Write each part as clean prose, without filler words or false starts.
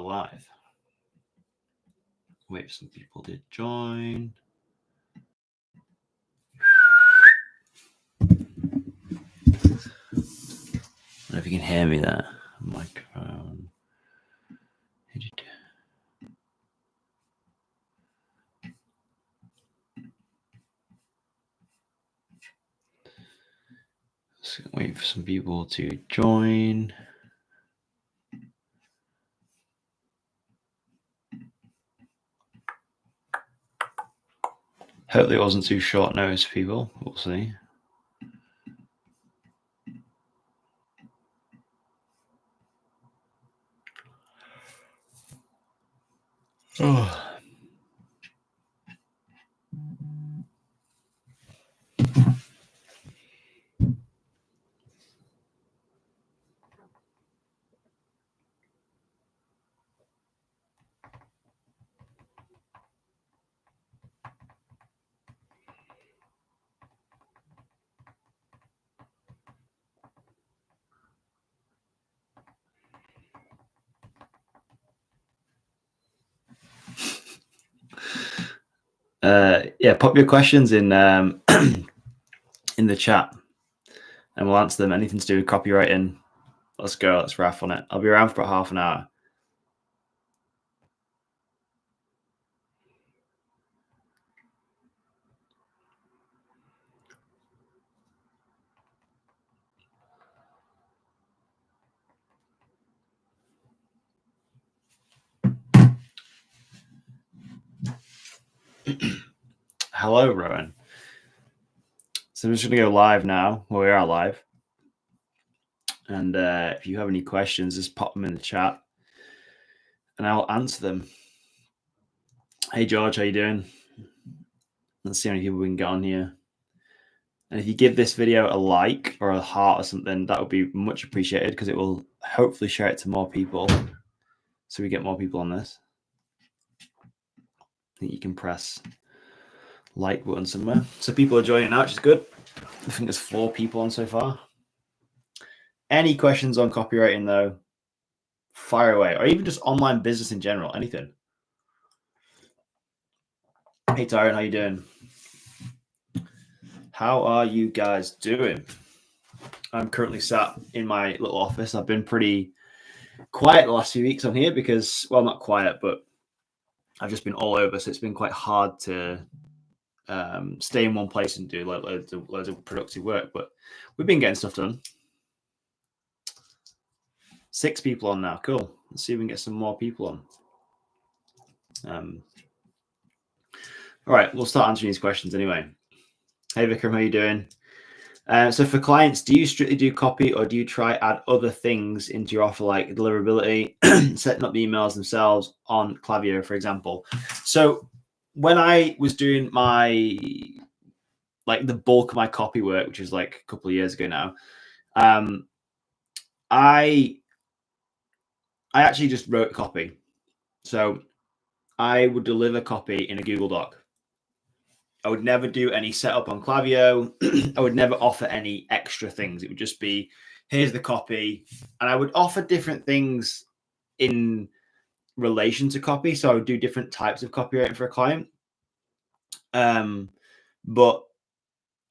alive. Wait for some people to join. I don't know if you can hear me there. Microphone. Just wait for some people to join. Hopefully it wasn't too short notice, people. We'll see. Oh. Yeah, pop your questions in in the chat and we'll answer them. Anything to do with copywriting, let's go. Let's riff on it. I'll be around for about half an hour. Hello, Rowan. So I'm just going to go live now. Well, we are live. And if you have any questions, just pop them in the chat and I'll answer them. Hey, George, how you doing? Let's see how many people we can get on here. And if you give this video a like or a heart or something, that would be much appreciated because it will hopefully share it to more people so we get more people on this. I think you can press like button somewhere. So people are joining now, which is good. I think there's 4 people on so far. Any questions on copywriting though, fire away, or even just online business in general, anything. Hey Tyron, how you doing? How are you guys doing? I'm currently sat in my little office. I've been pretty quiet the last few weeks on here because, well, not quiet, but I've just been all over. So it's been quite hard to stay in one place and do like loads of productive work. But we've been getting stuff done. 6 people on now. Cool. Let's see if we can get some more people on. All right, we'll start answering these questions anyway. Hey Vikram, how you doing? So for clients, do you strictly do copy or do you try add other things into your offer like deliverability, setting up the emails themselves on Klaviyo, for example? So when I was doing my, like the bulk of my copy work, which is like a couple of years ago now, I actually just wrote copy. So I would deliver copy in a Google Doc. I would never do any setup on Klaviyo. I would never offer any extra things. It would just be, here's the copy. And I would offer different things in relation to copy. So I would do different types of copywriting for a client. But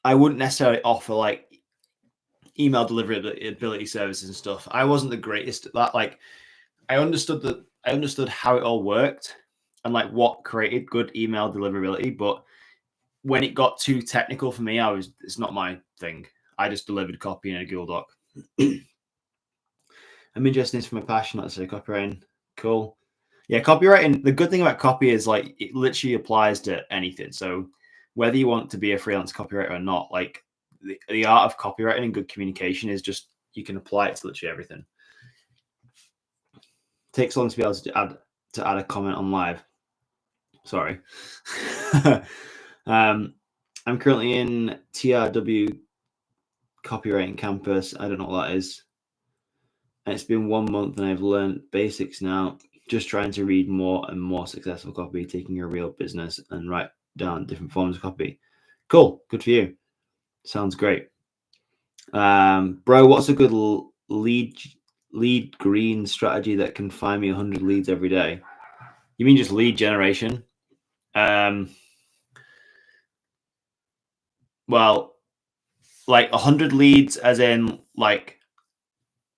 I wouldn't necessarily offer like email deliverability services and stuff. I wasn't the greatest at that. Like I understood how it all worked and like what created good email deliverability, but when it got too technical for me, it's not my thing. I just delivered copy in a Google Doc. I'm interested in this from a passion, let's say copywriting. Cool. Yeah, copywriting, the good thing about copy is like it literally applies to anything. So whether you want to be a freelance copywriter or not, like the art of copywriting and good communication is just, you can apply it to literally everything. It takes long to be able to add a comment on live. Sorry. I'm currently in TRW copywriting campus. I don't know what that is. And it's been 1 month and I've learned basics now. Just trying to read more and more successful copy, taking a real business and write down different forms of copy. Cool. Good for you. Sounds great. Bro, what's a good lead lead green strategy that can find me 100 leads every day. You mean just lead generation? Well, like 100 leads as in like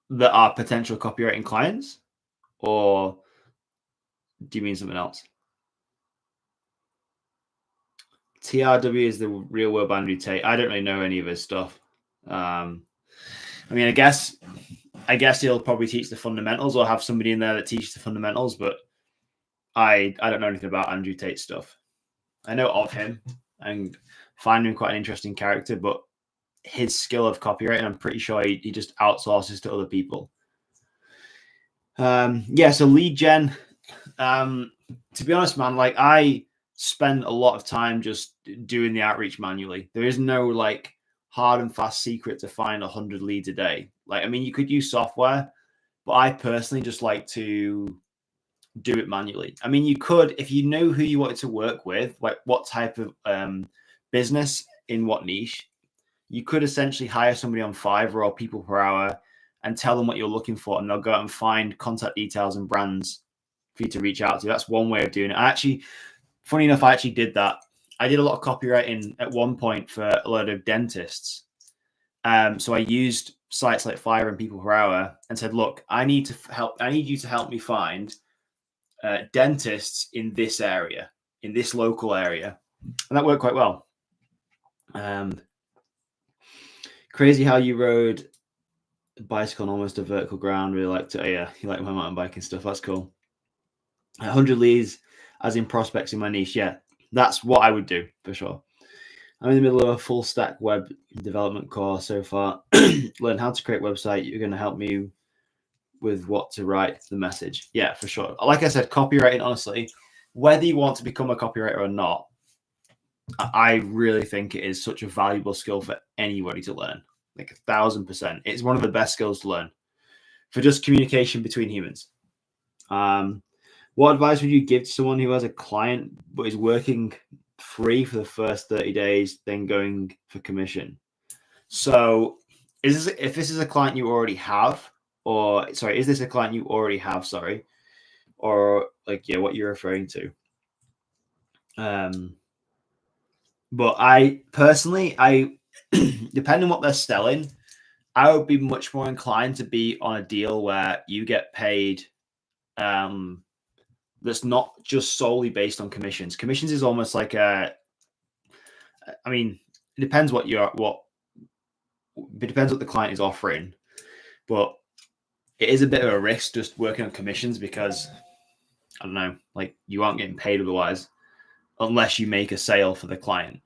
that are potential copywriting clients, or do you mean something else? TRW is the real world by Andrew Tate. I don't really know any of his stuff. I mean, I guess he'll probably teach the fundamentals or have somebody in there that teaches the fundamentals, but I don't know anything about Andrew Tate stuff. I know of him and find him quite an interesting character, but his skill of copywriting, I'm pretty sure he just outsources to other people. Yeah, so lead gen. To be honest, man, like I spend a lot of time just doing the outreach manually. There is no like hard and fast secret to find 100 leads a day. Like, I mean, you could use software, but I personally just like to do it manually. I mean, you could, if you know who you wanted to work with, like what type of business in what niche, you could essentially hire somebody on Fiverr or People Per Hour and tell them what you're looking for, and they'll go out and find contact details and brands for you to reach out to. That's one way of doing it. I actually, funny enough, I actually did that. I did a lot of copywriting at one point for a lot of dentists. So I used sites like Fiverr and People Per Hour and said, look, I need you to help me find dentists in this area, in this local area. And that worked quite well. Crazy how you rode a bicycle on almost a vertical ground. Really liked it. Oh, yeah, you like my mountain biking stuff. That's cool. 100 leads as in prospects in my niche. Yeah, that's what I would do for sure. I'm in the middle of a full stack web development course so far. Learn how to create a website. You're going to help me with what to write the message. Yeah, for sure. Like I said, copywriting, honestly, whether you want to become a copywriter or not, I really think it is such a valuable skill for anybody to learn. Like 1,000%. It's one of the best skills to learn for just communication between humans. What advice would you give to someone who has a client but is working free for the first 30 days, then going for commission? So if this is a client you already have, is this a client you already have, or like, yeah, what you're referring to? But I personally, depending on what they're selling, I would be much more inclined to be on a deal where you get paid that's not just solely based on commissions. Commissions is almost like it depends it depends what the client is offering, but it is a bit of a risk just working on commissions because I don't know, like you aren't getting paid otherwise unless you make a sale for the client.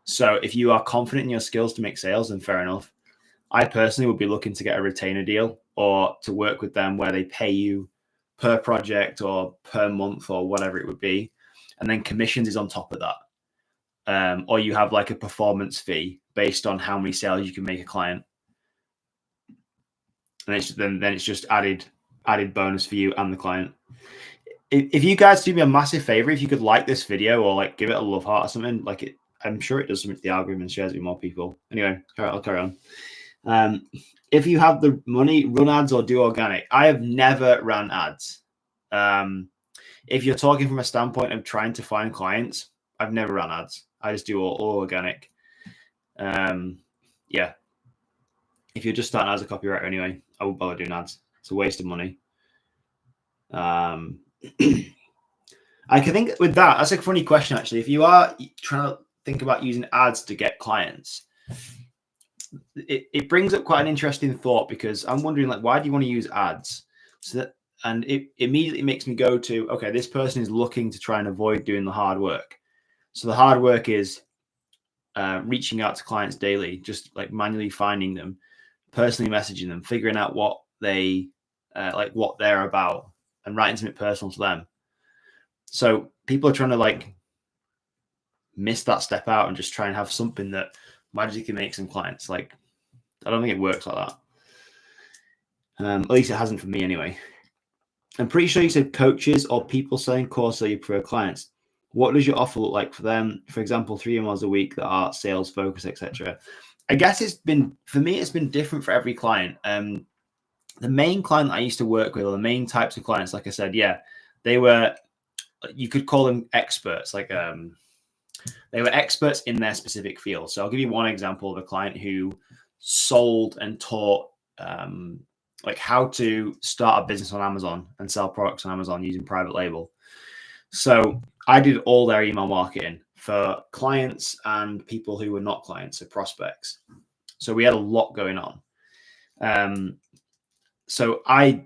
So if you are confident in your skills to make sales, then fair enough. I personally would be looking to get a retainer deal or to work with them where they pay you per project or per month or whatever it would be. And then commissions is on top of that. Or you have like a performance fee based on how many sales you can make a client. And then it's just added bonus for you and the client. If you guys do me a massive favor, if you could like this video or like give it a love heart or something, I'm sure it does something to the algorithm and shares it with more people. Anyway, I'll carry on. If you have the money, run ads or do organic. I have never ran ads. If you're talking from a standpoint of trying to find clients, I've never ran ads. I just do all organic. Yeah. If you're just starting as a copywriter anyway, I won't bother doing ads. It's a waste of money. I can think with that's a funny question, actually. If you are trying to think about using ads to get clients, it brings up quite an interesting thought because I'm wondering, like, why do you want to use ads? And it immediately makes me go to, okay, this person is looking to try and avoid doing the hard work. So the hard work is reaching out to clients daily, just like manually finding them, personally messaging them, figuring out what they what they're about, and writing something personal to them. So people are trying to like miss that step out and just try and have something that magically makes them clients. Like, I don't think it works like that. At least it hasn't for me anyway. I'm pretty sure you said coaches or people selling courses are your preferred clients. What does your offer look like for them? For example, 3 emails a week that are sales focused, etc. I guess it's been different for every client. the main client I used to work with, or the main types of clients, like I said, yeah, they were, you could call them experts. Like they were experts in their specific field. So I'll give you one example of a client who sold and taught like how to start a business on Amazon and sell products on Amazon using private label. So I did all their email marketing for clients and people who were not clients, so prospects. So we had a lot going on. So I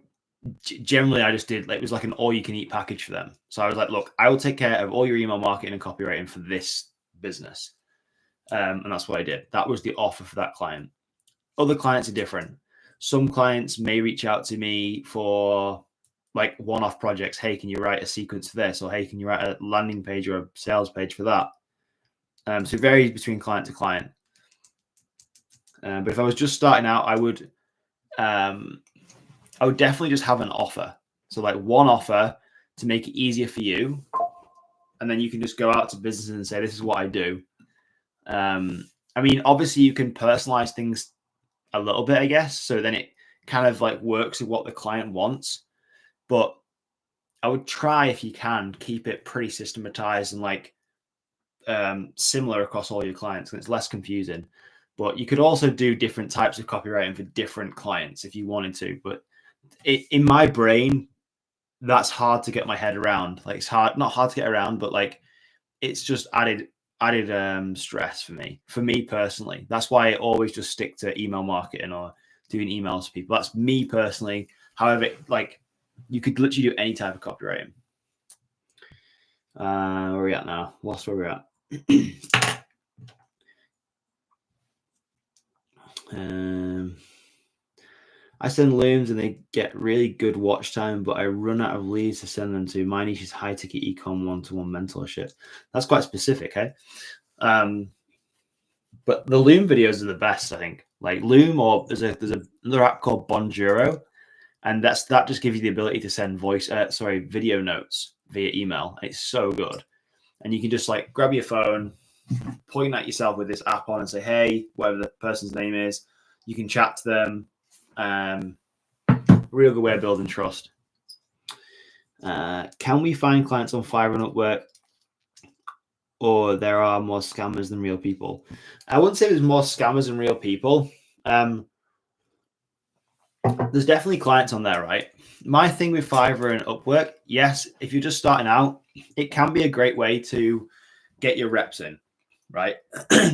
just did, like, it was like an all-you-can-eat package for them. So I was like, look, I will take care of all your email marketing and copywriting for this business. And that's what I did. That was the offer for that client. Other clients are different. Some clients may reach out to me for like one-off projects. Hey, can you write a sequence for this? Or hey, can you write a landing page or a sales page for that? So it varies between client to client. But if I was just starting out, I would definitely just have an offer. So like one offer to make it easier for you. And then you can just go out to businesses and say, this is what I do. I mean, obviously you can personalize things a little bit, I guess. So then it kind of like works with what the client wants. But I would try, if you can, keep it pretty systematized and like similar across all your clients, and it's less confusing. But you could also do different types of copywriting for different clients if you wanted to. But in my brain, that's hard to get my head around. Like, it's not hard to get around, but like it's just added stress for me personally. That's why I always just stick to email marketing or doing emails to people. That's me personally. However, like you could literally do any type of copywriting. Where are we at now? Lost where we're at. I send looms and they get really good watch time, but I run out of leads to send them to. My niche is high ticket ecom one-to-one mentorship. That's quite specific, eh? But the Loom videos are the best, I think. Like Loom, or there's another app called Bonjoro, and that just gives you the ability to send video notes via email. It's so good, and you can just like grab your phone, point at yourself with this app on, and say, "Hey," whatever the person's name is. You can chat to them. Real good way of building trust. Can we find clients on Fiverr and Upwork, or there are more scammers than real people? I wouldn't say there's more scammers than real people. There's definitely clients on there, right? My thing with Fiverr and Upwork, yes, if you're just starting out, it can be a great way to get your reps in, right?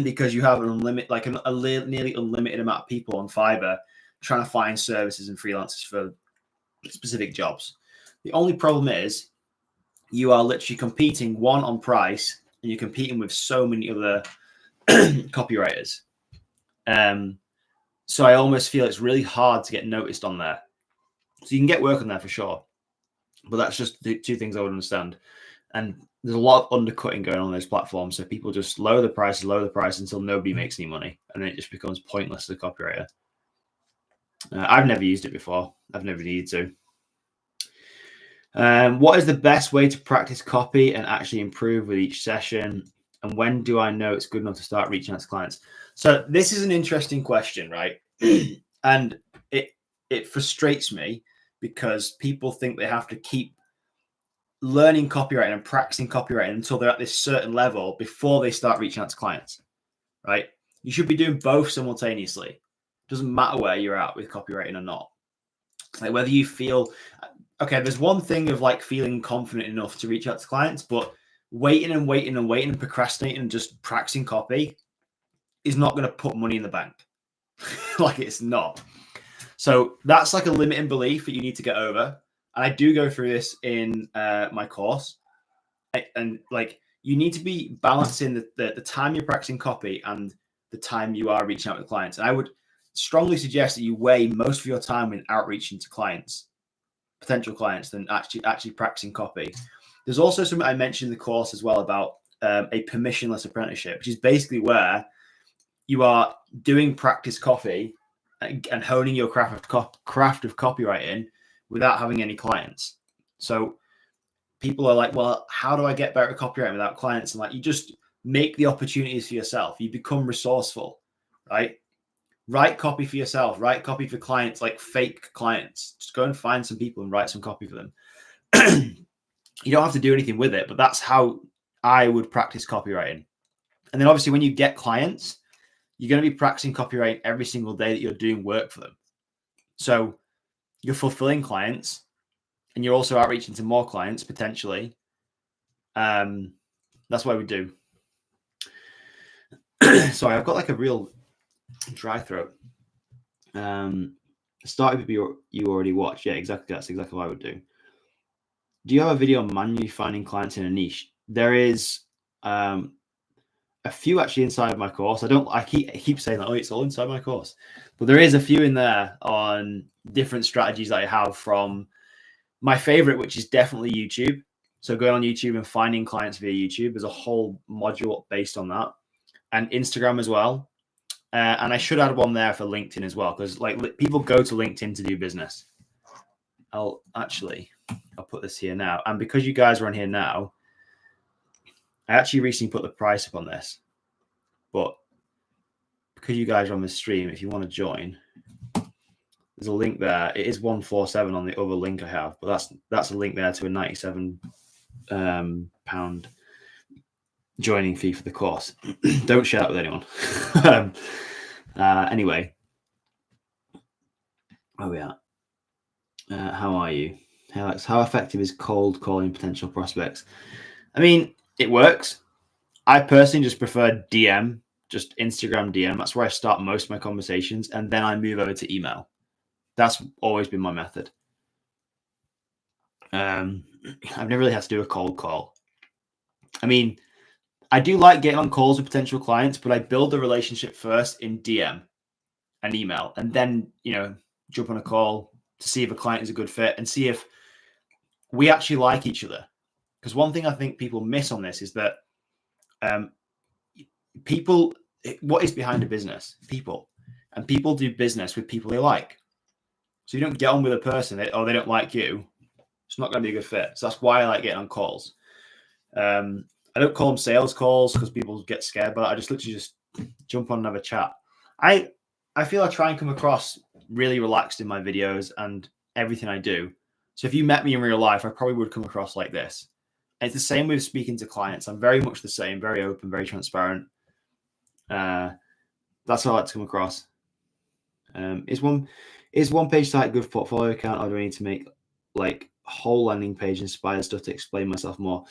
Because you have a nearly unlimited amount of people on Fiverr trying to find services and freelancers for specific jobs. The only problem is you are literally competing, one, on price, and you're competing with so many other copywriters. So I almost feel it's really hard to get noticed on there. So you can get work on there for sure, but that's just the two things I would understand. And there's a lot of undercutting going on those platforms. So people just lower the price until nobody makes any money, and then it just becomes pointless as a copywriter. I've never used it before. I've never needed to. What is the best way to practice copy and actually improve with each session? And when do I know it's good enough to start reaching out to clients? So this is an interesting question, right? And it frustrates me because people think they have to keep learning copywriting and practicing copywriting until they're at this certain level before they start reaching out to clients, right? You should be doing both simultaneously. It doesn't matter where you're at with copywriting or not. Like whether you feel, okay, there's one thing of like feeling confident enough to reach out to clients, but waiting and procrastinating and just practicing copy is not going to put money in the bank. Like it's not. So that's like a limiting belief that you need to get over. And I do go through this in my course. And like you need to be balancing the time you're practicing copy and the time you are reaching out to clients. And I would strongly suggest that you weigh most of your time in outreaching to clients, potential clients, than actually practicing copy. There's also something I mentioned in the course as well about a permissionless apprenticeship, which is basically where you are doing practice copy and honing your craft of copywriting without having any clients. So people are like, well, how do I get better at copywriting without clients? And like, you just make the opportunities for yourself. You become resourceful, right? Write copy for yourself. Write copy for clients, like fake clients. Just go and find some people and write some copy for them. You don't have to do anything with it, but that's how I would practice copywriting. And then obviously when you get clients, you're going to be practicing copywriting every single day that you're doing work for them. So you're fulfilling clients and you're also outreaching to more clients potentially. That's what we do. Sorry, I've got like a real dry throat. Started with you already watched. Yeah, exactly. That's exactly what I would do. Do you have a video on manually finding clients in a niche? There is a few actually inside of my course. I keep saying that, oh, it's all inside my course, but there is a few in there on different strategies that I have from my favorite, which is definitely YouTube. So going on YouTube and finding clients via YouTube, there's a whole module based on that, and Instagram as well. And I should add one there for LinkedIn as well, because like people go to LinkedIn to do business. I'll put this here now. And because you guys are on here now, I actually recently put the price up on this, but because you guys are on the stream, if you want to join, there's a link there. It is $147 on the other link I have, but that's a link there to a £97 pound joining fee for the course. Don't share that with anyone. Anyway, oh yeah. How are you? Alex, how effective is cold calling potential prospects? I mean, it works. I personally just prefer DM, just Instagram DM. That's where I start most of my conversations, and then I move over to email. That's always been my method. I've never really had to do a cold call. I mean, I do like getting on calls with potential clients, but I build the relationship first in DM and email, and then, jump on a call to see if a client is a good fit and see if we actually like each other. Because one thing I think people miss on this is that people, what is behind a business? People. And people do business with people they like. So you don't get on with a person, they don't like you, it's not going to be a good fit. So that's why I like getting on calls. I don't call them sales calls because people get scared, but I just literally just jump on and have a chat. I feel I try and come across really relaxed in my videos and everything I do. So if you met me in real life, I probably would come across like this. And it's the same with speaking to clients. I'm very much the same, very open, very transparent. That's how I like to come across. Is one page site good portfolio account, or do I need to make like whole landing page inspired stuff to explain myself more?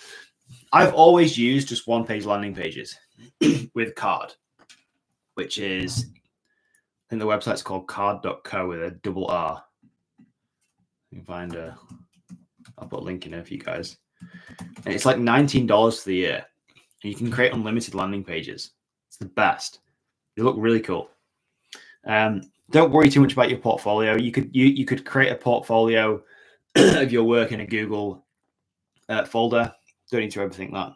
I've always used just one page landing pages with Card, which is, I think the website's called card.co with a double R. You can find I'll put a link in there for you guys. And it's like $19 for the year. And you can create unlimited landing pages. It's the best. They look really cool. Don't worry too much about your portfolio. You could create a portfolio of your work in a Google folder. Don't need to overthink that.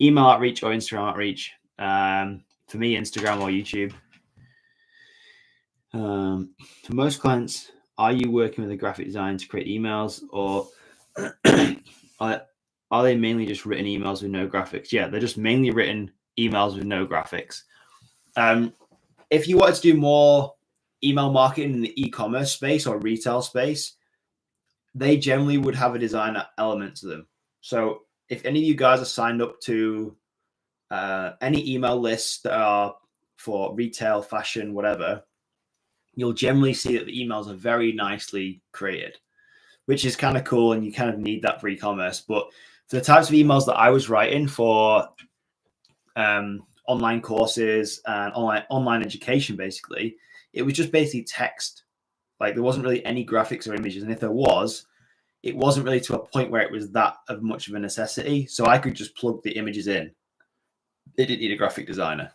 Email outreach or Instagram outreach. For me, Instagram or YouTube. For most clients, are you working with a graphic designer to create emails, or are they mainly just written emails with no graphics? Yeah, they're just mainly written emails with no graphics. If you wanted to do more email marketing in the e-commerce space or retail space, they generally would have a design element to them. So if any of you guys are signed up to any email lists that are for retail, fashion, whatever, you'll generally see that the emails are very nicely created, which is kind of cool, and you kind of need that for e-commerce. But for the types of emails that I was writing for online courses and online education, basically, it was just basically text. Like there wasn't really any graphics or images, and if there was, it wasn't really to a point where it was that of much of a necessity. So I could just plug the images in. They didn't need a graphic designer.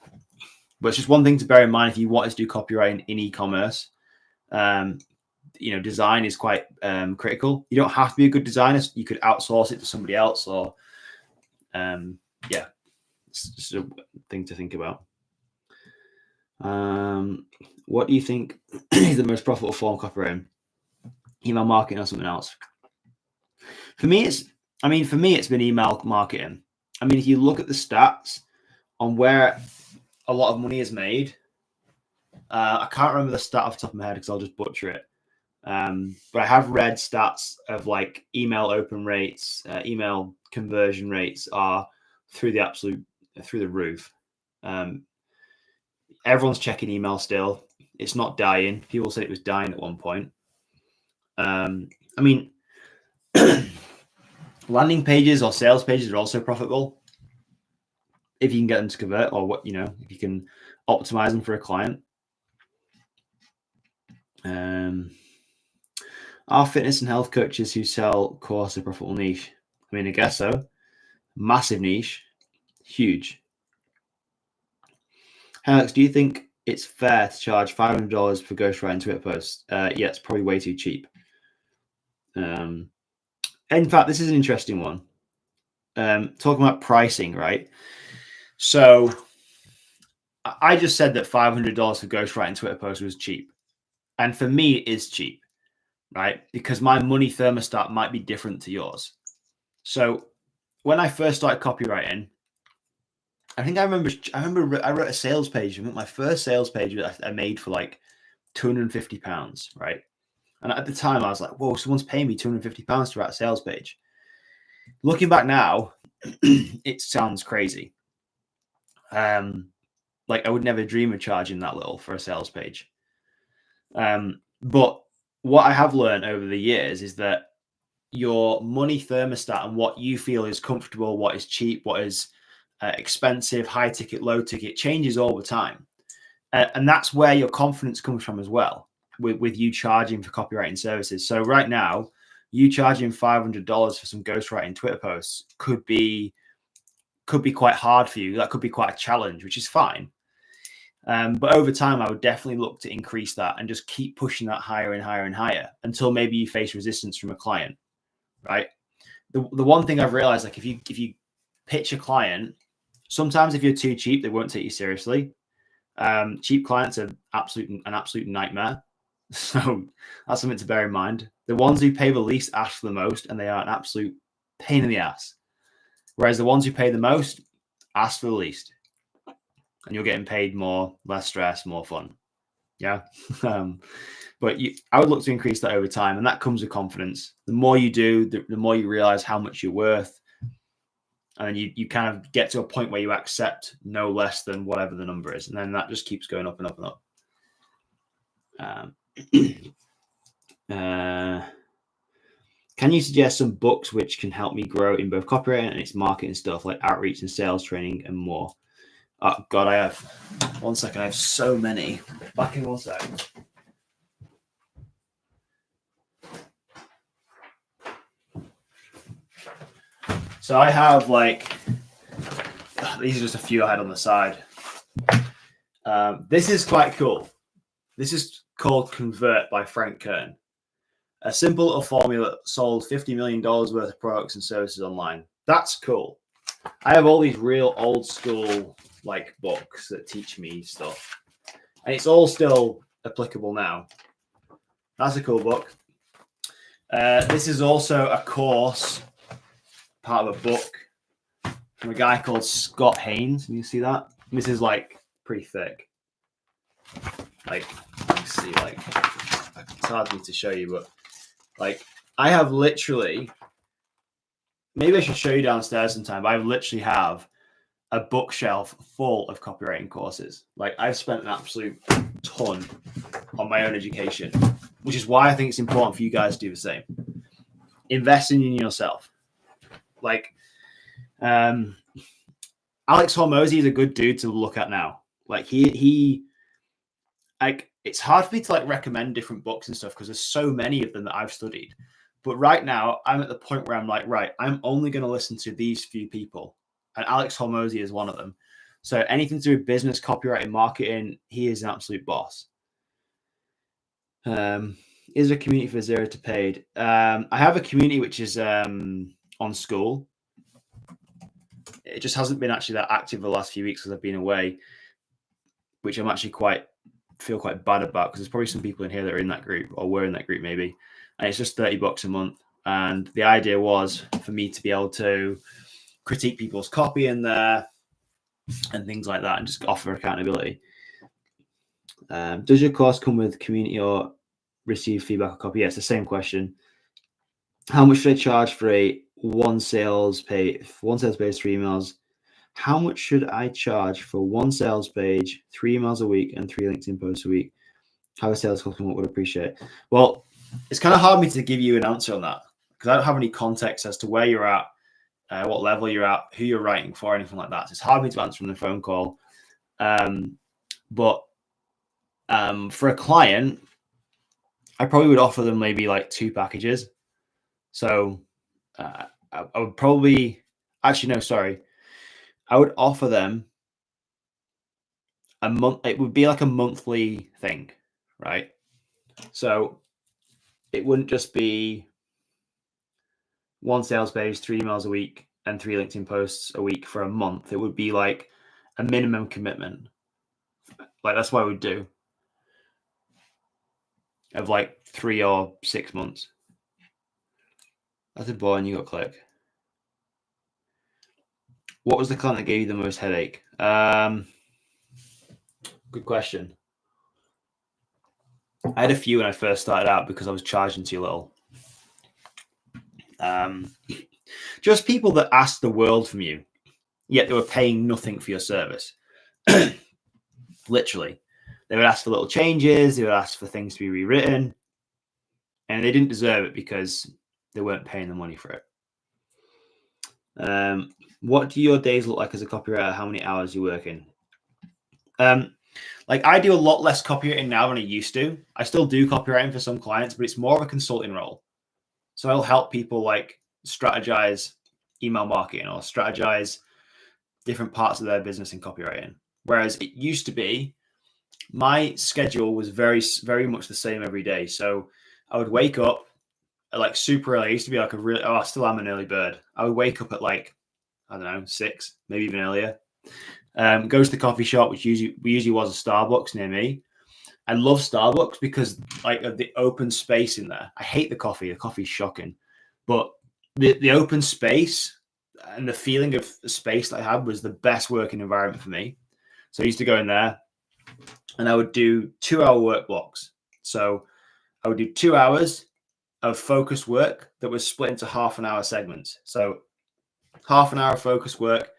But it's just one thing to bear in mind if you wanted to do copywriting in e-commerce. Design is quite critical. You don't have to be a good designer. You could outsource it to somebody else, or it's just a thing to think about. What do you think is the most profitable form of copywriting? Email marketing or something else? For me, it's been email marketing. I mean, if you look at the stats on where a lot of money is made, I can't remember the stat off the top of my head because I'll just butcher it. But I have read stats of like email open rates, email conversion rates are through the roof. Everyone's checking email still. It's not dying. People said it was dying at one point. I mean, landing pages or sales pages are also profitable if you can get them to convert, or what, if you can optimize them for a client. Are fitness and health coaches who sell course a profitable niche? I mean, I guess so. Massive niche, huge. Alex, do you think it's fair to charge $500 for ghostwriting Twitter posts? Yeah, it's probably way too cheap. In fact, this is an interesting one. Talking about pricing, right? So I just said that $500 for ghostwriting Twitter posts was cheap. And for me, it is cheap, right? Because my money thermostat might be different to yours. So when I first started copywriting, I remember I wrote a sales page. I think my first sales page I made for like £250, right? And at the time I was like, whoa, someone's paying me £250 to write a sales page. Looking back now, it sounds crazy. Like I would never dream of charging that little for a sales page. But what I have learned over the years is that your money thermostat and what you feel is comfortable, what is cheap, what is expensive, high ticket, low ticket, changes all the time. And that's where your confidence comes from as well, with you charging for copywriting services. So right now, you charging $500 for some ghostwriting Twitter posts could be quite hard for you. That could be quite a challenge, which is fine. But over time, I would definitely look to increase that and just keep pushing that higher and higher and higher until maybe you face resistance from a client, right? The one thing I've realized, like if you pitch a client, sometimes if you're too cheap, they won't take you seriously. Cheap clients are an absolute nightmare. So that's something to bear in mind. The ones who pay the least ask for the most, and they are an absolute pain in the ass. Whereas the ones who pay the most ask for the least. And you're getting paid more, less stress, more fun. Yeah. But I would look to increase that over time. And that comes with confidence. The more you do, the more you realize how much you're worth. And then you kind of get to a point where you accept no less than whatever the number is. And then that just keeps going up and up and up. Can you suggest some books which can help me grow in both copywriting and its marketing stuff, like outreach and sales training and more? Oh, God, I have... One second, I have so many. Back in 1 second. So I have these are just a few I had on the side. This is quite cool. This is called Convert by Frank Kern. A simple little formula that sold $50 million worth of products and services online. That's cool. I have all these real old school books that teach me stuff. And it's all still applicable now. That's a cool book. This is also a course, part of a book from a guy called Scott Haynes. Can you see that? This is pretty thick. Let me see, it's hard for me to show you, but I have literally, maybe I should show you downstairs sometime, but I literally have a bookshelf full of copywriting courses. I've spent an absolute ton on my own education, which is why I think it's important for you guys to do the same. Investing in yourself. Alex Hormozy is a good dude to look at now. It's hard for me to recommend different books and stuff because there's so many of them that I've studied. But right now, I'm at the point where I'm right, I'm only going to listen to these few people. And Alex Hormozy is one of them. So anything to do with business, copywriting, marketing, he is an absolute boss. Is there a community for 0 to paid? I have a community which is on School. It just hasn't been actually that active the last few weeks because I've been away, which I'm actually feel quite bad about because there's probably some people in here that are in that group or were in that group maybe. And it's just $30 a month. And the idea was for me to be able to critique people's copy in there and things like that and just offer accountability. Does your course come with community or receive feedback or copy? Yes, the same question. How much should I charge for a one sales page, 3 emails? How much should I charge for one sales page, 3 emails a week, and 3 LinkedIn posts a week? How a sales customer would appreciate? Well, it's kind of hard for me to give you an answer on that because I don't have any context as to where you're at, what level you're at, who you're writing for, anything like that. So it's hard for me to answer on the phone call. But for a client, I probably would offer them maybe like 2 packages. So I would probably, actually, no, sorry. I would offer them a month. It would be like a monthly thing, right? So it wouldn't just be one sales page, 3 emails a week, and 3 LinkedIn posts a week for a month. It would be like a minimum commitment. Like that's what I would do of like 3 or 6 months. That's a boy, and you got click. What was the client that gave you the most headache? Good question. I had a few when I first started out because I was charging too little. Just people that asked the world from you, yet they were paying nothing for your service. Literally. They would ask for little changes, they would ask for things to be rewritten, and they didn't deserve it because they weren't paying the money for it. What do your days look like as a copywriter? How many hours are you working? Like I do a lot less copywriting now than I used to. I still do copywriting for some clients, but it's more of a consulting role. So I'll help people like strategize email marketing or strategize different parts of their business in copywriting. Whereas it used to be my schedule was very, very much the same every day. So I would wake up at like super early. I used to be like I still am an early bird. I would wake up at like, I don't know, 6, maybe even earlier. Go to the coffee shop, which usually was a Starbucks near me. I love Starbucks because like of the open space in there. I hate the coffee. The coffee's shocking, but the open space and the feeling of the space that I had was the best working environment for me. So I used to go in there and I would do 2-hour work blocks. So I would do 2 hours of focused work that was split into half an hour segments. So half an hour of focused work,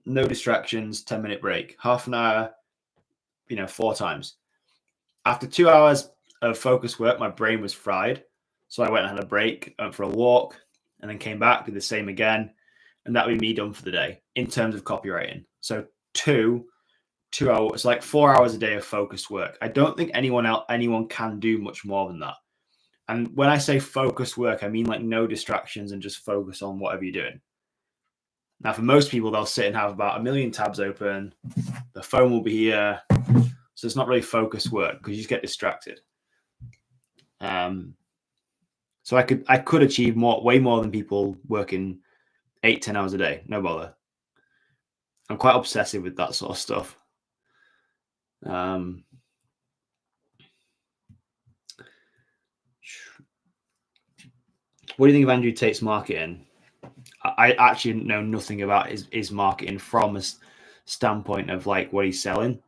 no distractions, 10-minute break, half an hour, 4 times. After 2 hours of focused work, my brain was fried. So I went and had a break, went for a walk, and then came back, did the same again. And that would be me done for the day in terms of copywriting. So 2 hours, like 4 hours a day of focused work. I don't think anyone can do much more than that. And when I say focused work, I mean like no distractions and just focus on whatever you're doing. Now, for most people, they'll sit and have about 1 million tabs open. The phone will be here. So it's not really focused work because you just get distracted. So I could achieve way more than people working 8-10 hours a day. No bother. I'm quite obsessive with that sort of stuff. What do you think of Andrew Tate's marketing? I actually know nothing about his marketing from a standpoint of like what he's selling.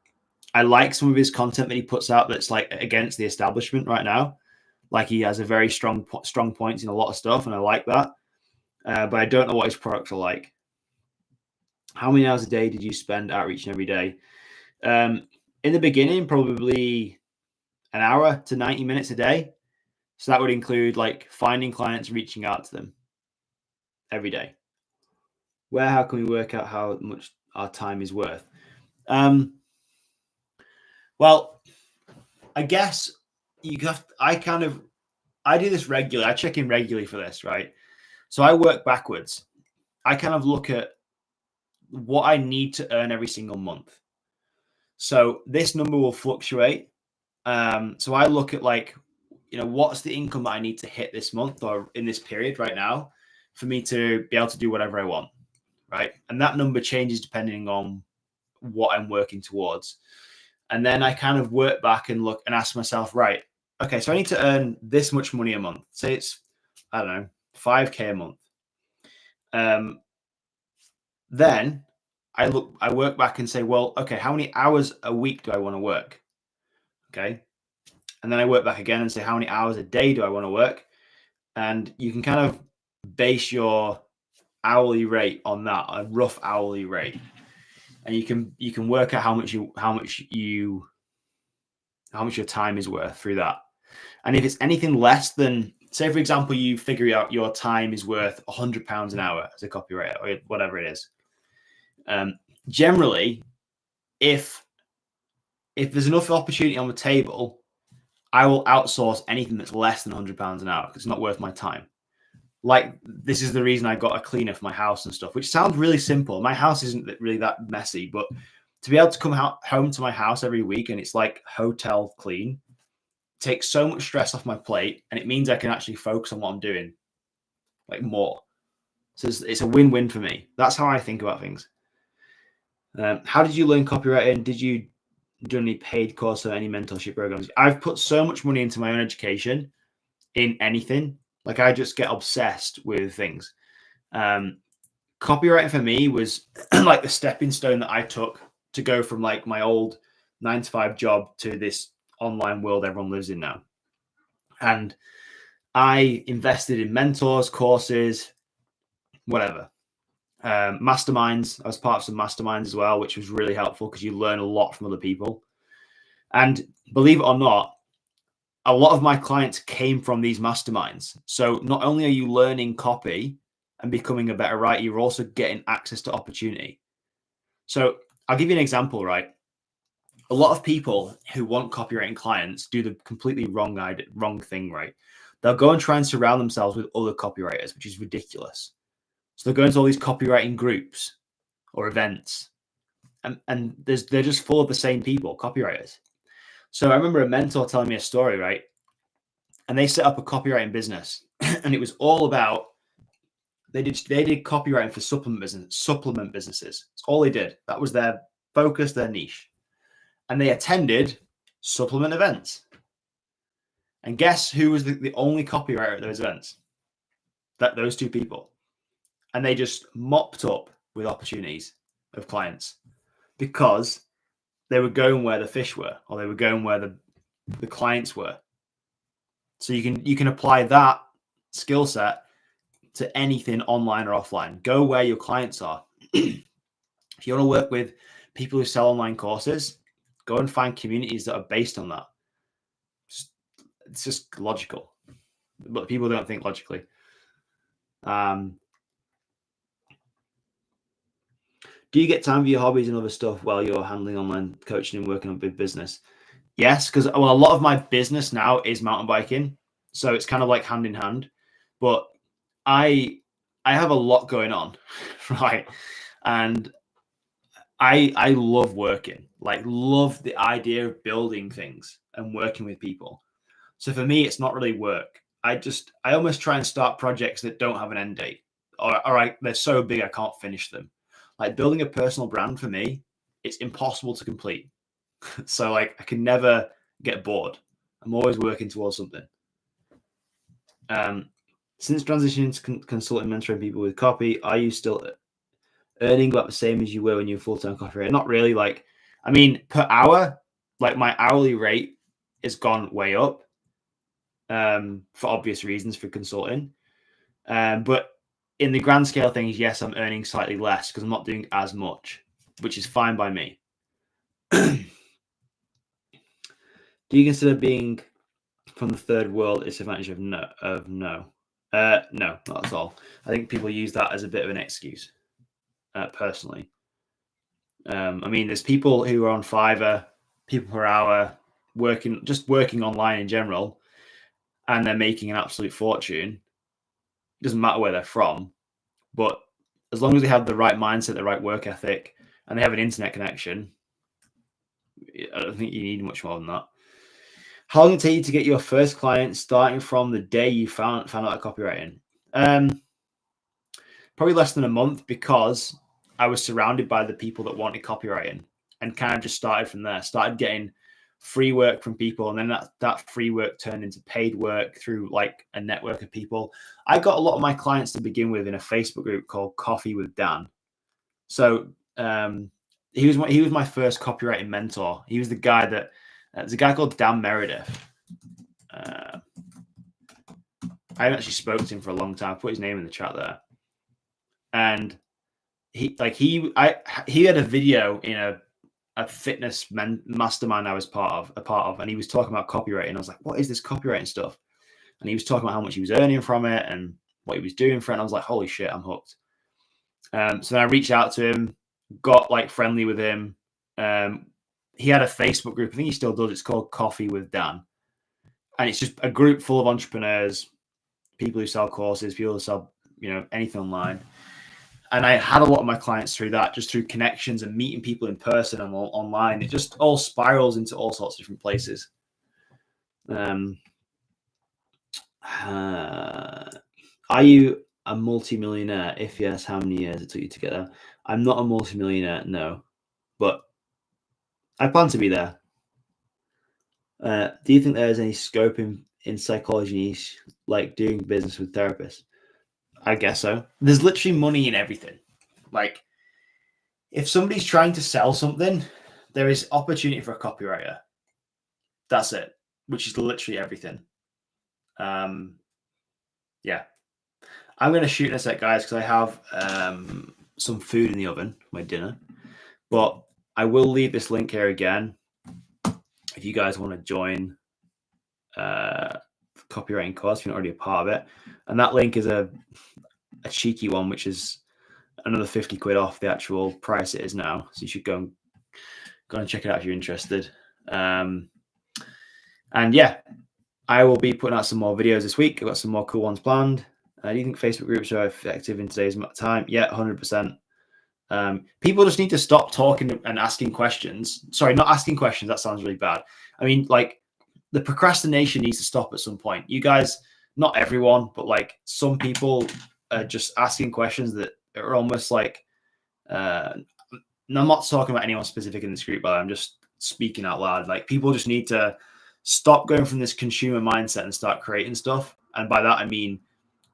I like some of his content that he puts out that's like against the establishment right now. Like he has a very strong points in a lot of stuff, and I like that. But I don't know what his products are like. How many hours a day did you spend outreaching every day? In the beginning, probably an hour to 90 minutes a day. So that would include like finding clients, reaching out to them every day. How can we work out how much our time is worth? Well, I guess I do this regularly. I check in regularly for this, right? So I work backwards. I kind of look at what I need to earn every single month. So this number will fluctuate. So I look at like, what's the income that I need to hit this month or in this period right now for me to be able to do whatever I want, right? And that number changes depending on what I'm working towards. And then I kind of work back and look and ask myself, right, okay, so I need to earn this much money a month. Say it's, I don't know, 5K a month. Then I work back and say, well, okay, how many hours a week do I want to work? Okay. And then I work back again and say, how many hours a day do I want to work? And you can kind of base your hourly rate on that, a rough hourly rate. And you can work out how much your time is worth through that. And if it's anything less than, say, for example, you figure out your time is worth £100 an hour as a copywriter or whatever it is. Generally, if there's enough opportunity on the table, I will outsource anything that's less than £100 an hour because it's not worth my time. Like, this is the reason I got a cleaner for my house and stuff, which sounds really simple. My house isn't really that messy, but to be able to come home to my house every week and it's like hotel clean takes so much stress off my plate, and it means I can actually focus on what I'm doing, like, more. So it's a win-win for me. That's how I think about things. How did you learn copywriting? Did you do any paid course or any mentorship programs? I've put so much money into my own education in anything. Like, I just get obsessed with things. Copywriting for me was like the stepping stone that I took to go from like my old 9-to-5 job to this online world everyone lives in now. And I invested in mentors, courses, whatever. Masterminds. I was part of some masterminds as well, which was really helpful because you learn a lot from other people. And believe it or not, a lot of my clients came from these masterminds. So not only are you learning copy and becoming a better writer, you're also getting access to opportunity. So I'll give you an example, right? A lot of people who want copywriting clients do the completely wrong thing, right? They'll go and try and surround themselves with other copywriters, which is ridiculous. So they'll go into all these copywriting groups or events, and they're just full of the same people, copywriters. So I remember a mentor telling me a story, right? And they set up a copywriting business, and it was all about they did copywriting for supplement businesses. That's all they did. That was their focus, their niche. And they attended supplement events. And guess who was the only copywriter at those events? Those two people. And they just mopped up with opportunities of clients because they were going where the fish were, or they were going where the clients were. So you can apply that skill set to anything online or offline. Go where your clients are. If you want to work with people who sell online courses, go and find communities that are based on that. It's just logical, but people don't think logically. Do you get time for your hobbies and other stuff while you're handling online coaching and working on big business? Yes, because a lot of my business now is mountain biking, so it's kind of like hand in hand. But I have a lot going on, right? And I love working, like love the idea of building things and working with people. So for me, it's not really work. I almost try and start projects that don't have an end date, or they're so big I can't finish them. Like building a personal brand for me, it's impossible to complete. So like I can never get bored. I'm always working towards something. Since transitioning to consulting, mentoring people with copy, are you still earning about the same as you were when you were full-time copywriter? Not really. Like, I mean, per hour, like my hourly rate has gone way up for obvious reasons for consulting. But in the grand scale of things, yes, I'm earning slightly less because I'm not doing as much, which is fine by me. Do you consider being from the third world is advantage of no? No, not at all. I think people use that as a bit of an excuse. Personally, I mean, there's people who are on Fiverr, people per hour, working online in general, and they're making an absolute fortune. It doesn't matter where they're from, but as long as they have the right mindset, the right work ethic, and they have an internet connection, I don't think you need much more than that. How long did it take you to get your first client, starting from the day you found out about copywriting? Probably less than a month, because I was surrounded by the people that wanted copywriting and kind of just started from there. Started getting free work from people, and then that free work turned into paid work through like a network of people. I got a lot of my clients to begin with in a Facebook group called Coffee with Dan. So he was my first copywriting mentor. He was the guy that There's a guy called Dan Meredith. I haven't actually spoken to him for a long time. I put his name in the chat there, and he had a video in a fitness mastermind I was a part of, and he was talking about copywriting. I was like, what is this copywriting stuff? And he was talking about how much he was earning from it and what he was doing for it. And I was like, holy shit, I'm hooked. So then I reached out to him, got like friendly with him. He had a Facebook group. I think he still does. It's called Coffee with Dan. And it's just a group full of entrepreneurs, people who sell courses, people who sell, anything online. And I had a lot of my clients through that, just through connections and meeting people in person and online. It just all spirals into all sorts of different places. Are you a multimillionaire? If yes, how many years it took you to get there? I'm not a multimillionaire, no, but I plan to be there. Do you think there is any scope in psychology niche, like doing business with therapists? I guess so. There's literally money in everything. Like, if somebody's trying to sell something, there is opportunity for a copywriter. That's it, which is literally everything. Yeah. I'm going to shoot in a sec, guys, because I have some food in the oven, my dinner. But I will leave this link here again if you guys want to join the copywriting course if you're not already a part of it. And that link is a cheeky one, which is another 50 quid off the actual price it is now. So you should go and check it out if you're interested. And yeah, I will be putting out some more videos this week. I've got some more cool ones planned. Do you think Facebook groups are effective in today's time? Yeah, 100%. People just need to stop talking and asking questions. Sorry, not asking questions. That sounds really bad. I mean, like, the procrastination needs to stop at some point. You guys, not everyone, but like some people are just asking questions that are almost like, I'm not talking about anyone specific in this group, but I'm just speaking out loud. Like, people just need to stop going from this consumer mindset and start creating stuff. And by that, I mean,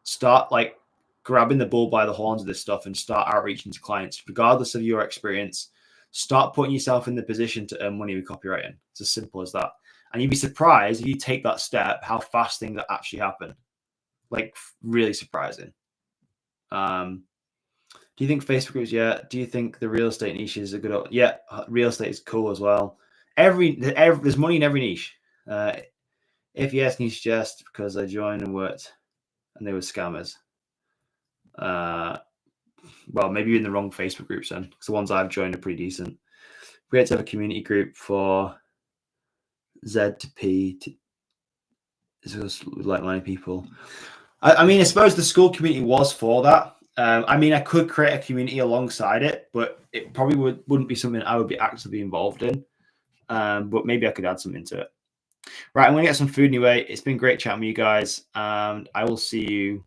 start like grabbing the bull by the horns of this stuff and start outreaching to clients, regardless of your experience. Start putting yourself in the position to earn money with copywriting. It's as simple as that. And you'd be surprised if you take that step, how fast things actually happen. Like, really surprising. Do you think Facebook groups? Yeah. Do you think the real estate niche is a good? Yeah, real estate is cool as well. There's money in every niche. If yes, can you suggest, because I joined and worked and they were scammers? Well, maybe you're in the wrong Facebook groups then, because the ones I've joined are pretty decent. Great to have a community group for Z to P to like-minded people. I mean, I suppose the school community was for that. I mean, I could create a community alongside it, but it probably wouldn't be something I would be actively involved in. But maybe I could add something to it. Right, I'm going to get some food anyway. It's been great chatting with you guys, and I will see you,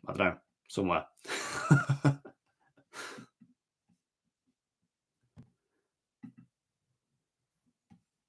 I don't know, somewhere.